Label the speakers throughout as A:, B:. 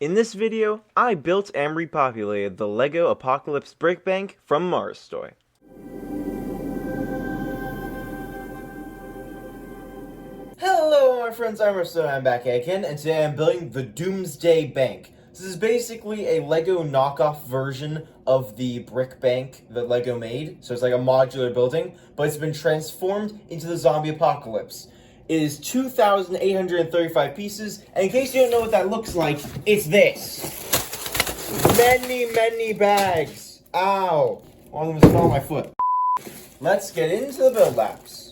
A: In this video, I built and repopulated the LEGO Apocalypse Brick Bank from Marstoy. Hello my friends, I'm Marstoy, I'm back again, and today I'm building the Doomsday Bank. This is basically a LEGO knockoff version of the brick bank that LEGO made, so it's like a modular building, but it's been transformed into the zombie apocalypse. It is 2,835 pieces, and in case you don't know what that looks like, it's this. Many bags. Ow. One of them fell on my foot. Let's get into the build laps.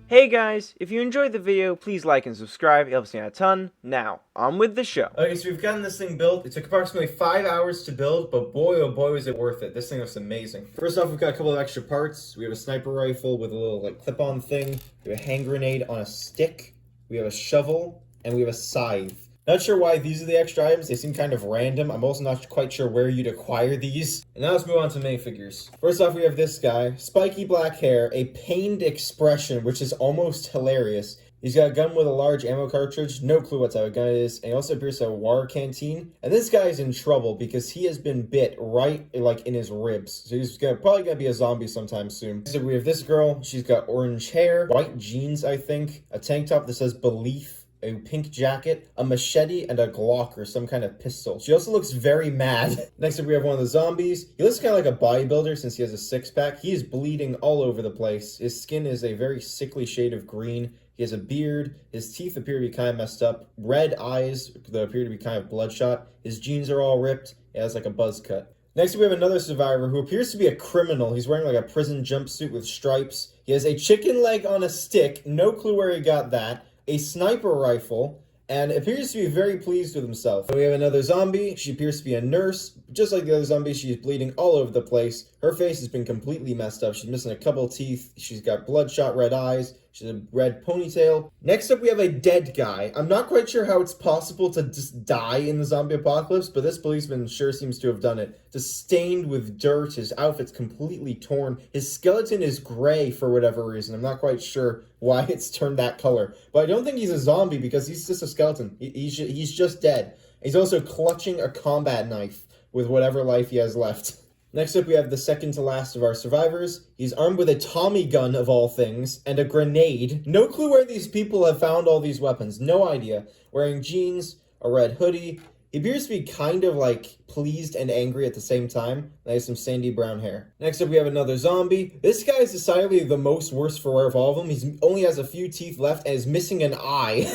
A: Hey guys, if you enjoyed the video, please like and subscribe, it helps me out a ton. Now, on with the show. Okay, so we've gotten this thing built. It took approximately 5 hours to build, but boy oh boy was it worth it. This thing looks amazing. First off, we've got a couple of extra parts. We have a sniper rifle with a little like clip-on thing. We have a hand grenade on a stick. We have a shovel, and we have a scythe. Not sure why these are the extra items. They seem kind of random. I'm also not quite sure where you'd acquire these. And now let's move on to minifigures. First off, we have this guy. Spiky black hair, a pained expression, which is almost hilarious. He's got a gun with a large ammo cartridge. No clue what type of gun it is. And he also appears to have a water canteen. And this guy is in trouble because he has been bit right like in his ribs. So he's probably gonna be a zombie sometime soon. So we have this girl. She's got orange hair, white jeans, I think, a tank top that says Belief, a pink jacket, a machete, and a Glock or some kind of pistol. She also looks very mad. Next up, we have one of the zombies. He looks kind of like a bodybuilder since he has a six-pack. He is bleeding all over the place. His skin is a very sickly shade of green. He has a beard. His teeth appear to be kind of messed up. Red eyes that appear to be kind of bloodshot. His jeans are all ripped. He has like a buzz cut. Next, we have another survivor who appears to be a criminal. He's wearing like a prison jumpsuit with stripes. He has a chicken leg on a stick. No clue where he got that. A sniper rifle, and appears to be very pleased with himself. We have another zombie. She appears to be a nurse. Just like the other zombie, she's bleeding all over the place. Her face has been completely messed up. She's missing a couple teeth. She's got bloodshot red eyes. She has a red ponytail. Next up, we have a dead guy. I'm not quite sure how it's possible to just die in the zombie apocalypse, but this policeman sure seems to have done it. Just stained with dirt. His outfit's completely torn. His skeleton is gray for whatever reason. I'm not quite sure why it's turned that color. But I don't think he's a zombie because he's just a skeleton. He's just dead. He's also clutching a combat knife with whatever life he has left. Next up, we have the second to last of our survivors. He's armed with a Tommy gun, of all things, and a grenade. No clue where these people have found all these weapons. No idea. Wearing jeans, a red hoodie. He appears to be kind of like pleased and angry at the same time. And he has some sandy brown hair. Next up, we have another zombie. This guy is decidedly the most worst for wear of all of them. He only has a few teeth left and is missing an eye.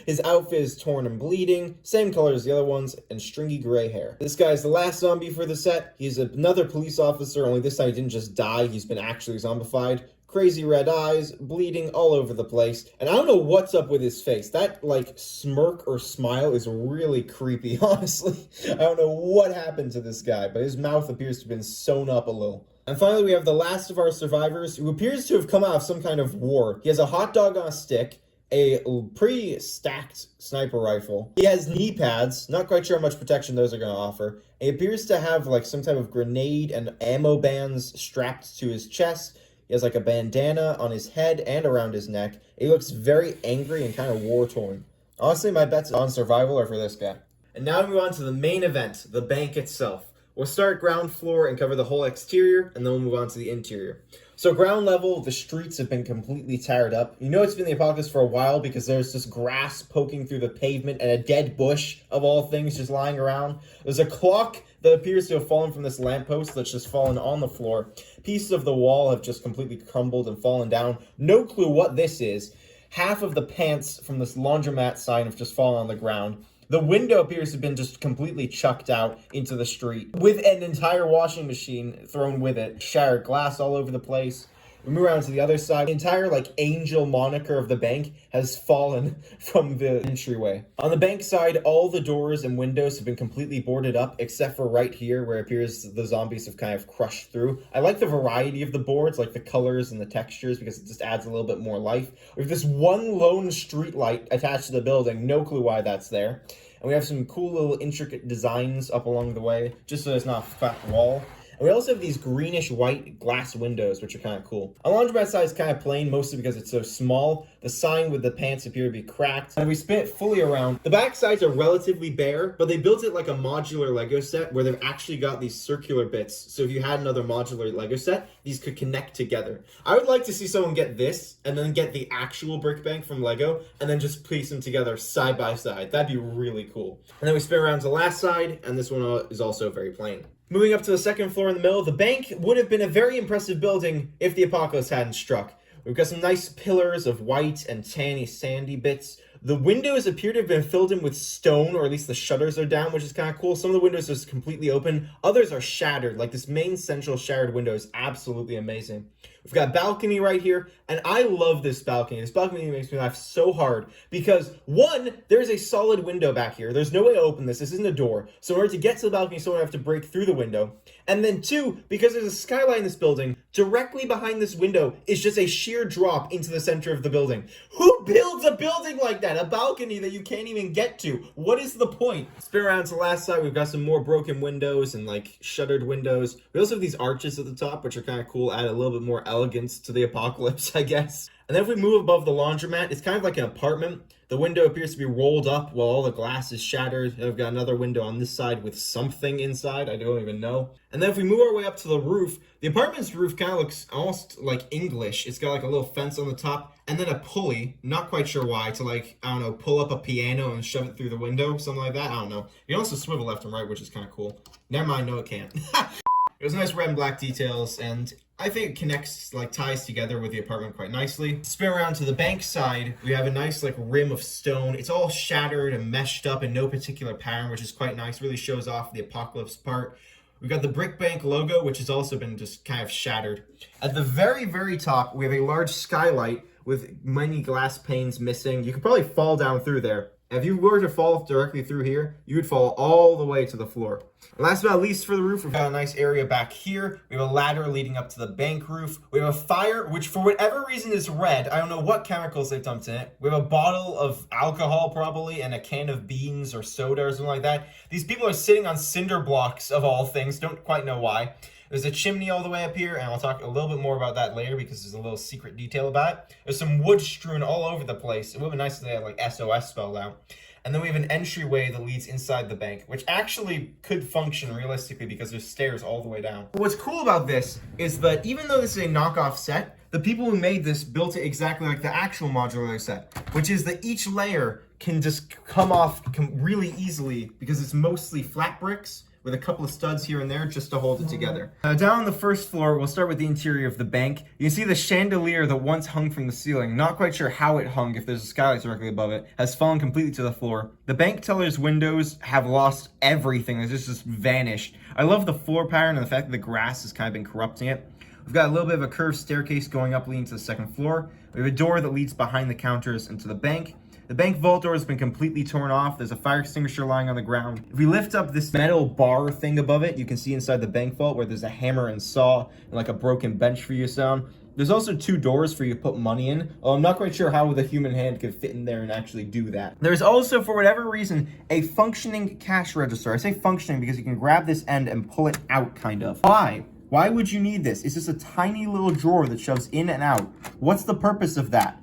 A: His outfit is torn and bleeding. Same color as the other ones and stringy gray hair. This guy is the last zombie for the set. He's another police officer, only this time he didn't just die. He's been actually zombified. Crazy red eyes, bleeding all over the place. And I don't know what's up with his face. That, like, smirk or smile is really creepy, honestly. I don't know what happened to this guy, but his mouth appears to have been sewn up a little. And finally, we have the last of our survivors, who appears to have come out of some kind of war. He has a hot dog on a stick, a pretty stacked sniper rifle. He has knee pads, not quite sure how much protection those are going to offer. He appears to have, like, some type of grenade and ammo bands strapped to his chest. He has like a bandana on his head and around his neck. He looks very angry and kind of war-torn. Honestly, my bets on survival are for this guy. And now we move on to the main event, the bank itself. We'll start ground floor and cover the whole exterior, and then we'll move on to the interior. So ground level, the streets have been completely tarred up. You know it's been the apocalypse for a while because there's just grass poking through the pavement and a dead bush, of all things, just lying around. There's a clock that appears to have fallen from this lamppost that's just fallen on the floor. Pieces of the wall have just completely crumbled and fallen down. No clue what this is. Half of the pants from this laundromat sign have just fallen on the ground. The window appears to have been just completely chucked out into the street with an entire washing machine thrown with it. Shattered glass all over the place. We move around to the other side. The entire like angel moniker of the bank has fallen from the entryway. On the bank side, all the doors and windows have been completely boarded up except for right here where it appears the zombies have kind of crushed through. I like the variety of the boards, like the colors and the textures, because it just adds a little bit more life. We have this one lone street light attached to the building. No clue why that's there. And we have some cool little intricate designs up along the way, just so it's not a flat wall. And we also have these greenish white glass windows, which are kind of cool. Our laundromat side is kind of plain, mostly because it's so small. The sign with the pants appear to be cracked. And we spin it fully around. The back sides are relatively bare, but they built it like a modular Lego set where they've actually got these circular bits. So if you had another modular Lego set, these could connect together. I would like to see someone get this and then get the actual brick bank from Lego and then just place them together side by side. That'd be really cool. And then we spin around to the last side, and this one is also very plain. Moving up to the second floor in the middle, the bank would have been a very impressive building if the apocalypse hadn't struck. We've got some nice pillars of white and tanny sandy bits. The windows appear to have been filled in with stone, or at least the shutters are down, which is kind of cool. Some of the windows are completely open. Others are shattered. Like this main central shattered window is absolutely amazing. We've got a balcony right here, and I love this balcony. This balcony makes me laugh so hard because, one, there's a solid window back here. There's no way to open this. This isn't a door. So in order to get to the balcony, someone would have to break through the window. And then two, because there's a skylight in this building, directly behind this window is just a sheer drop into the center of the building. Who builds a building like that? A balcony that you can't even get to? What is the point? Spin around to the last side. We've got some more broken windows and like shuttered windows. We also have these arches at the top, which are kind of cool, add a little bit more elegance to the apocalypse, I guess. And then if we move above the laundromat, it's kind of like an apartment. The window appears to be rolled up while all the glass is shattered. And we've got another window on this side with something inside. I don't even know. And then if we move our way up to the roof, the apartment's roof kind of looks almost like English. It's got like a little fence on the top and then a pulley, not quite sure why, to like, I don't know, pull up a piano and shove it through the window, something like that. I don't know. You can also swivel left and right, which is kind of cool. Never mind, no it can't. It was nice red and black details, and I think it connects, like ties together with the apartment quite nicely. Spin around to the bank side, we have a nice like rim of stone. It's all shattered and meshed up in no particular pattern, which is quite nice. Really shows off the apocalypse part. We've got the brick bank logo, which has also been just kind of shattered. At the very, very top, we have a large skylight with many glass panes missing. You could probably fall down through there. If you were to fall directly through here, you would fall all the way to the floor. And last but not least for the roof, we've got a nice area back here. We have a ladder leading up to the bank roof. We have a fire, which for whatever reason is red. I don't know what chemicals they dumped in it. We have a bottle of alcohol probably and a can of beans or soda or something like that. These people are sitting on cinder blocks of all things. Don't quite know why. There's a chimney all the way up here, and I'll talk a little bit more about that later because there's a little secret detail about it. There's some wood strewn all over the place. It would be nice if they had like SOS spelled out. And then we have an entryway that leads inside the bank, which actually could function realistically because there's stairs all the way down. What's cool about this is that even though this is a knockoff set, the people who made this built it exactly like the actual modular set, which is that each layer can just come off really easily because it's mostly flat bricks with a couple of studs here and there just to hold it together. Down on the first floor, we'll start with the interior of the bank. You can see the chandelier that once hung from the ceiling, not quite sure how it hung if there's a skylight directly above it, has fallen completely to the floor. The bank teller's windows have lost everything. It's just vanished. I love the floor pattern and the fact that the grass has kind of been corrupting it. We've got a little bit of a curved staircase going up leading to the second floor. We have a door that leads behind the counters into the bank. The bank vault door has been completely torn off. There's a fire extinguisher lying on the ground. If we lift up this metal bar thing above it, you can see inside the bank vault where there's a hammer and saw and like a broken bench for you to sit on. There's also 2 doors for you to put money in. I'm not quite sure how the human hand could fit in there and actually do that. There's also, for whatever reason, a functioning cash register. I say functioning because you can grab this end and pull it out, kind of. Why? Why would you need this? It's just a tiny little drawer that shoves in and out. What's the purpose of that?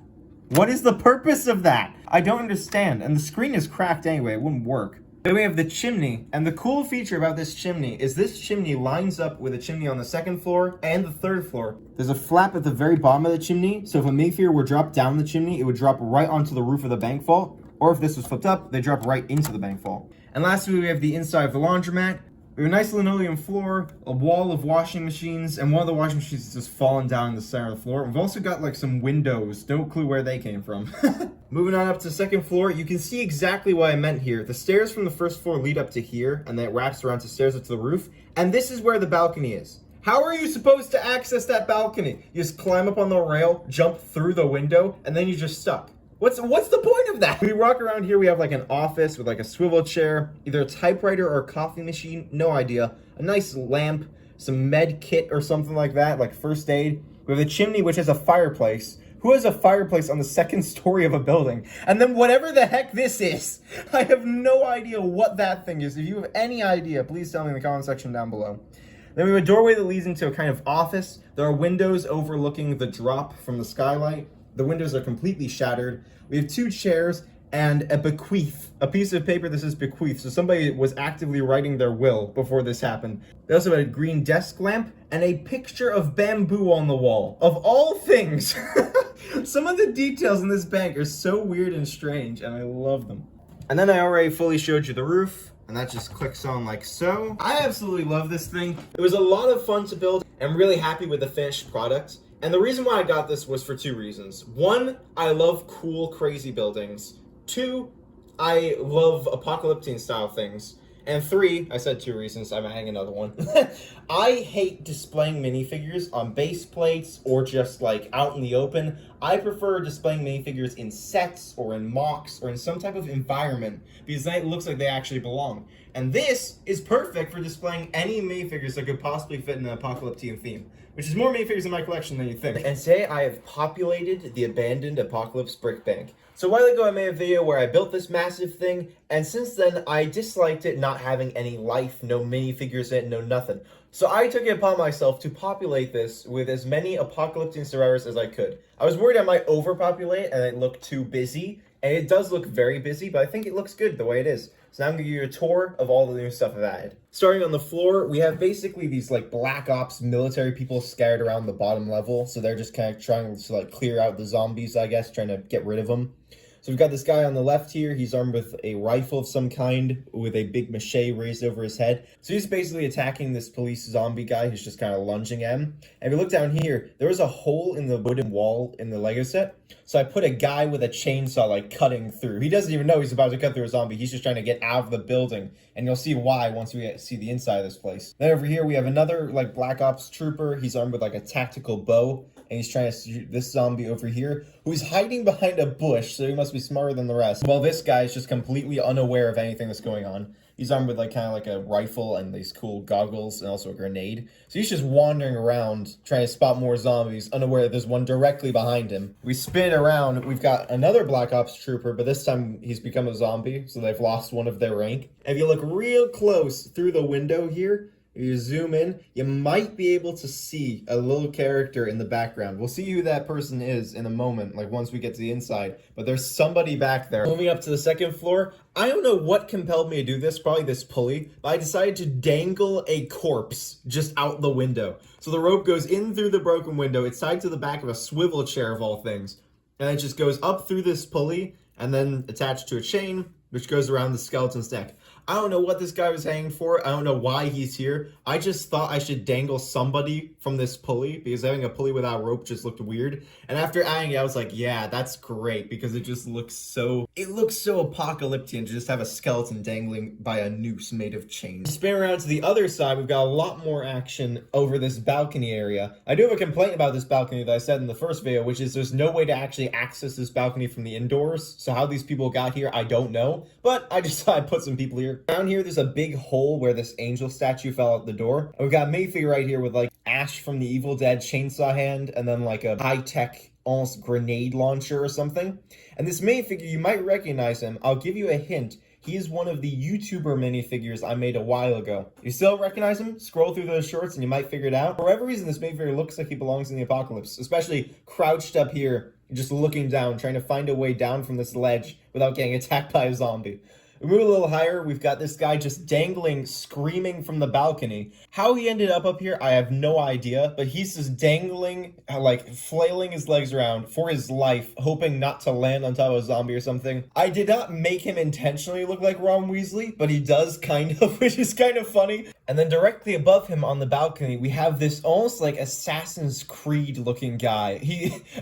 A: What is the purpose of that? I don't understand. And the screen is cracked anyway. It wouldn't work. Then we have the chimney. And the cool feature about this chimney is this chimney lines up with a chimney on the second floor and the third floor. There's a flap at the very bottom of the chimney. So if a Mayfair were dropped down the chimney, it would drop right onto the roof of the bank vault. Or if this was flipped up, they drop right into the bank vault. And lastly, we have the inside of the laundromat. We have a nice linoleum floor, a wall of washing machines, and one of the washing machines is just fallen down in the center of the floor. We've also got like some windows. No clue where they came from. Moving on up to the second floor, you can see exactly what I meant here. The stairs from the first floor lead up to here, and then it wraps around to stairs up to the roof. And this is where the balcony is. How are you supposed to access that balcony? You just climb up on the rail, jump through the window, and then you're just stuck. What's the point of that? We walk around here, we have like an office with like a swivel chair, either a typewriter or a coffee machine, no idea. A nice lamp, some med kit or something like that, like first aid. We have a chimney which has a fireplace. Who has a fireplace on the second story of a building? And then whatever the heck this is, I have no idea what that thing is. If you have any idea, please tell me in the comment section down below. Then we have a doorway that leads into a kind of office. There are windows overlooking the drop from the skylight. The windows are completely shattered. We have 2 chairs and a bequeath, a piece of paper that says bequeath. So somebody was actively writing their will before this happened. They also had a green desk lamp and a picture of bamboo on the wall. Of all things, some of the details in this bank are so weird and strange, and I love them. And then I already fully showed you the roof, and that just clicks on like so. I absolutely love this thing. It was a lot of fun to build. I'm really happy with the finished product. And the reason why I got this was for 2 reasons. 1, I love cool, crazy buildings. 2, I love apocalyptic style things. And 3, I said 2 reasons, I'm adding another one. I hate displaying minifigures on base plates or just like out in the open. I prefer displaying minifigures in sets or in mocks or in some type of environment because then it looks like they actually belong. And this is perfect for displaying any minifigures that could possibly fit in an apocalyptic theme, which is more minifigures in my collection than you think. And today I have populated the abandoned Apocalypse Brick Bank. So a while ago I made a video where I built this massive thing, and since then I disliked it not having any life, no minifigures in it, no nothing. So I took it upon myself to populate this with as many apocalyptic survivors as I could. I was worried I might overpopulate and it looked too busy, and it does look very busy, but I think it looks good the way it is. So now I'm going to give you a tour of all the new stuff I've added. Starting on the floor, we have basically these like Black Ops military people scattered around the bottom level. So they're just kind of trying to like clear out the zombies, I guess, trying to get rid of them. So we've got this guy on the left here. He's armed with a rifle of some kind with a big mache raised over his head. So he's basically attacking this police zombie guy who's just kind of lunging at him. And if you look down here, there was a hole in the wooden wall in the Lego set. So I put a guy with a chainsaw like cutting through. He doesn't even know he's about to cut through a zombie. He's just trying to get out of the building. And you'll see why once we see the inside of this place. Then over here we have another like Black Ops trooper. He's armed with like a tactical bow. And he's trying to shoot this zombie over here, who's hiding behind a bush, so he must be smarter than the rest. While this guy is just completely unaware of anything that's going on. He's armed with like kind of like a rifle and these cool goggles and also a grenade. So he's just wandering around trying to spot more zombies, unaware that there's one directly behind him. We spin around, we've got another Black Ops trooper, but this time he's become a zombie, so they've lost one of their rank. If you look real close through the window here, if you zoom in, you might be able to see a little character in the background. We'll see who that person is in a moment, like once we get to the inside. But there's somebody back there. Moving up to the second floor, I don't know what compelled me to do this, probably this pulley, but I decided to dangle a corpse just out the window. So the rope goes in through the broken window, it's tied to the back of a swivel chair of all things. And it just goes up through this pulley, and then attached to a chain, which goes around the skeleton's neck. I don't know what this guy was hanging for. I don't know why he's here. I just thought I should dangle somebody from this pulley because having a pulley without rope just looked weird. And after adding it, I was like, yeah, that's great because it just looks so... It looks so apocalyptic to just have a skeleton dangling by a noose made of chains. Spin around to the other side, we've got a lot more action over this balcony area. I do have a complaint about this balcony that I said in the first video, which is there's no way to actually access this balcony from the indoors. So how these people got here, I don't know. But I just thought I'd put some people here. Down here, there's a big hole where this angel statue fell out the door. And we've got Mayfigure right here with like Ash from the Evil Dead chainsaw hand and then like a high-tech almost grenade launcher or something. And this Mayfigure, you might recognize him. I'll give you a hint. He is one of the YouTuber minifigures I made a while ago. You still recognize him? Scroll through those shorts and you might figure it out. For whatever reason, this Mayfigure looks like he belongs in the apocalypse, especially crouched up here, just looking down, trying to find a way down from this ledge without getting attacked by a zombie. We move a little higher, we've got this guy just dangling, screaming from the balcony. How he ended up here, I have no idea, but he's just dangling, like flailing his legs around for his life, hoping not to land on top of a zombie or something. I did not make him intentionally look like Ron Weasley, but he does kind of, which is kind of funny. And then directly above him on the balcony, we have this almost like Assassin's Creed looking guy.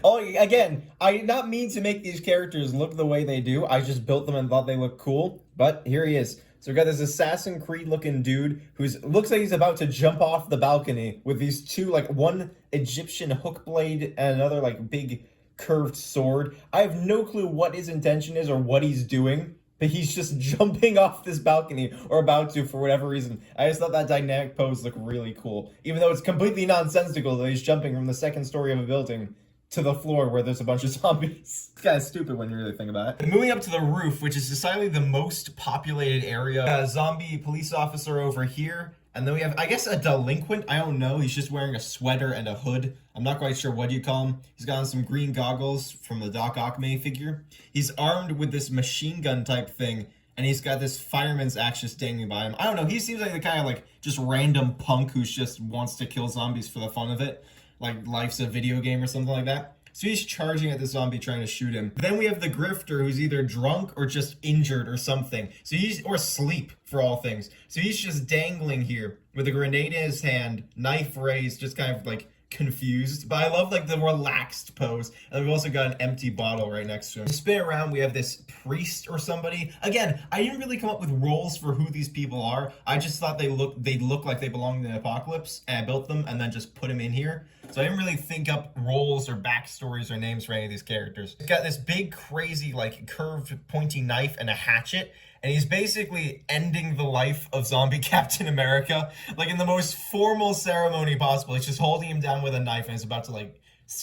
A: Again, I did not mean to make these characters look the way they do. I just built them and thought they looked cool. But here he is. So we got this Assassin's Creed looking dude who's looks like he's about to jump off the balcony with these two, like one Egyptian hook blade and another like big curved sword. I have no clue what his intention is or what he's doing, but he's just jumping off this balcony or about to for whatever reason. I just thought that dynamic pose looked really cool, even though it's completely nonsensical that he's jumping from the second story of a building to the floor where there's a bunch of zombies. It's kind of stupid when you really think about it. And moving up to the roof, which is decidedly the most populated area. A zombie police officer over here. And then we have, I guess, a delinquent. I don't know. He's just wearing a sweater and a hood. I'm not quite sure what you call him. He's got on some green goggles from the Doc Ock figure. He's armed with this machine gun type thing. And he's got this fireman's axe just dangling by him. I don't know. He seems like the kind of like just random punk who just wants to kill zombies for the fun of it. Like life's a video game or something like that. So he's charging at the zombie trying to shoot him. Then we have the grifter who's either drunk or just injured or something. So or asleep for all things. So he's just dangling here with a grenade in his hand, knife raised, just kind of like confused. But I love like the relaxed pose. And then we've also got an empty bottle right next to him. To spin around, we have this priest or somebody. Again, I didn't really come up with roles for who these people are. I just thought they look like they belonged in the apocalypse, and I built them and then just put them in here. So I didn't really think up roles or backstories or names for any of these characters. He's got this big, crazy, like, curved, pointy knife and a hatchet. And he's basically ending the life of zombie Captain America. Like, in the most formal ceremony possible. He's just holding him down with a knife and he's about to, like,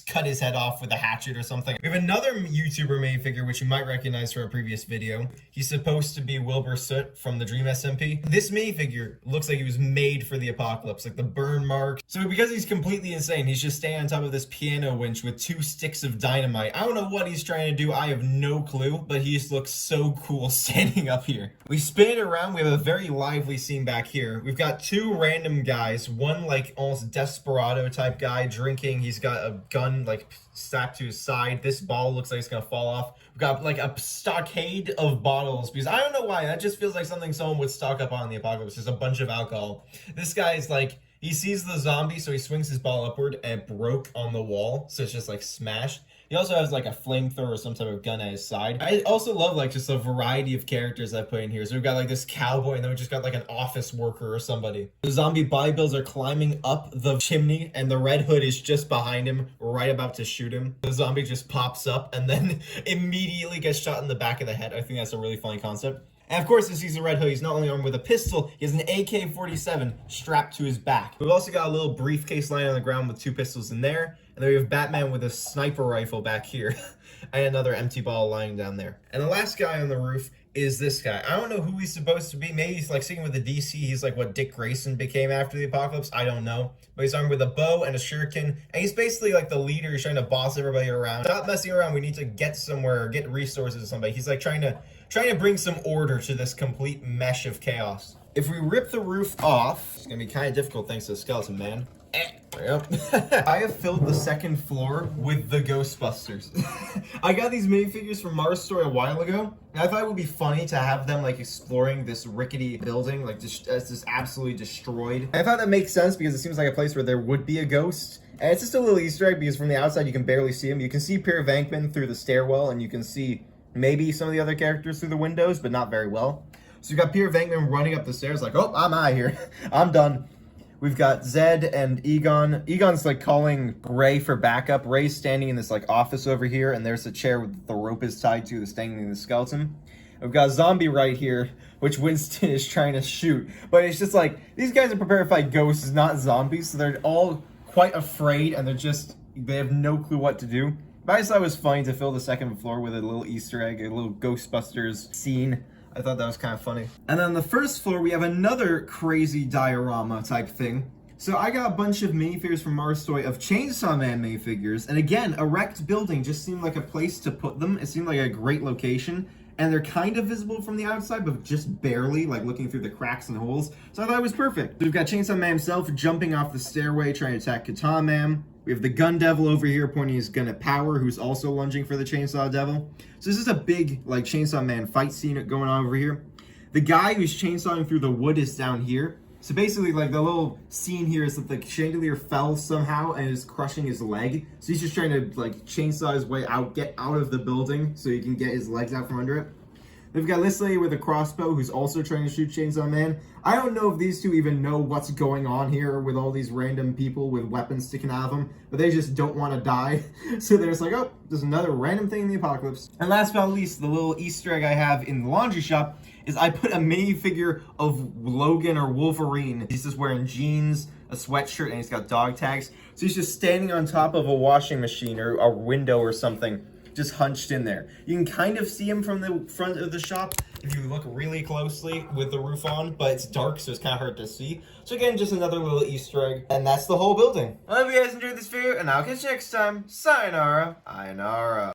A: cut his head off with a hatchet or something. We have another YouTuber minifigure, which you might recognize from a previous video. He's supposed to be Wilbur Soot from the Dream SMP. This minifigure looks like he was made for the apocalypse, like the burn mark. So because he's completely insane, he's just standing on top of this piano winch with 2 sticks of dynamite. I don't know what he's trying to do. I have no clue, but he just looks so cool standing up here. We spin it around. We have a very lively scene back here. We've got 2 random guys, one like almost desperado type guy drinking. He's got a gun like strapped to his side. This ball looks like it's gonna fall off. We've got like a stockade of bottles because I don't know why, that just feels like something someone would stock up on in the apocalypse. There's a bunch of alcohol. This guy's like, he sees the zombie, so he swings his ball upward and it broke on the wall, so it's just like smashed. He also has like a flamethrower or some type of gun at his side. I also love like just a variety of characters I've put in here. So we've got like this cowboy, and then we just got like an office worker or somebody. The zombie bodybuilders are climbing up the chimney, and the Red Hood is just behind him, right about to shoot him. The zombie just pops up and then immediately gets shot in the back of the head. I think that's a really funny concept. And of course, as he's a Red Hood, he's not only armed with a pistol, he has an AK-47 strapped to his back. We've also got a little briefcase lying on the ground with 2 pistols in there. And then we have Batman with a sniper rifle back here. And another empty ball lying down there. And the last guy on the roof is this guy. I don't know who he's supposed to be. Maybe he's like sticking with the DC. He's like what Dick Grayson became after the apocalypse. I don't know. But he's armed with a bow and a shuriken. And he's basically like the leader. He's trying to boss everybody around. Stop messing around. We need to get somewhere, get resources to somebody. He's like trying to bring some order to this complete mesh of chaos. If we rip the roof off, it's gonna be kind of difficult thanks to the skeleton man. I have filled the second floor with the Ghostbusters. I got these minifigures from Marstoy a while ago, and I thought it would be funny to have them like exploring this rickety building, like just absolutely destroyed. I thought that makes sense because it seems like a place where there would be a ghost. And it's just a little Easter egg because from the outside you can barely see him. You can see Peter Venkman through the stairwell, and you can see maybe some of the other characters through the windows, but not very well. So you got Peter Venkman running up the stairs like, oh, I'm out of here. I'm done. We've got Zed and Egon. Egon's like calling Ray for backup. Ray's standing in this like office over here, and there's a chair with the rope is tied to that's dangling the skeleton. We've got Zombie right here, which Winston is trying to shoot. But it's just like, these guys are prepared to fight ghosts, not zombies, so they're all quite afraid, and they have no clue what to do. But I just thought it was funny to fill the second floor with a little Easter egg, a little Ghostbusters scene. I thought that was kind of funny. And on the first floor, we have another crazy diorama type thing. So I got a bunch of minifigures from Marstoy of Chainsaw Man minifigures. And again, a wrecked building just seemed like a place to put them. It seemed like a great location. And they're kind of visible from the outside, but just barely, like looking through the cracks and holes. So I thought it was perfect. We've got Chainsaw Man himself jumping off the stairway, trying to attack Katana Man. We have the Gun Devil over here pointing his gun at Power, who's also lunging for the Chainsaw Devil. So this is a big, like, Chainsaw Man fight scene going on over here. The guy who's chainsawing through the wood is down here. So basically, like, the little scene here is that the chandelier fell somehow and is crushing his leg. So he's just trying to, like, chainsaw his way out, get out of the building so he can get his legs out from under it. They've got this lady with a crossbow who's also trying to shoot Chainsaw Man. I don't know if these two even know what's going on here with all these random people with weapons sticking out of them, but they just don't want to die. So they're just like, oh, there's another random thing in the apocalypse. And last but not least, the little Easter egg I have in the laundry shop is I put a minifigure of Logan or Wolverine. He's just wearing jeans, a sweatshirt, and he's got dog tags. So he's just standing on top of a washing machine or a window or something, just hunched in there. You can kind of see him from the front of the shop if you look really closely with the roof on, but it's dark, so it's kind of hard to see. So again, just another little Easter egg, and that's the whole building. I hope you guys enjoyed this video, and I'll catch you next time. Sayonara. Ayonara.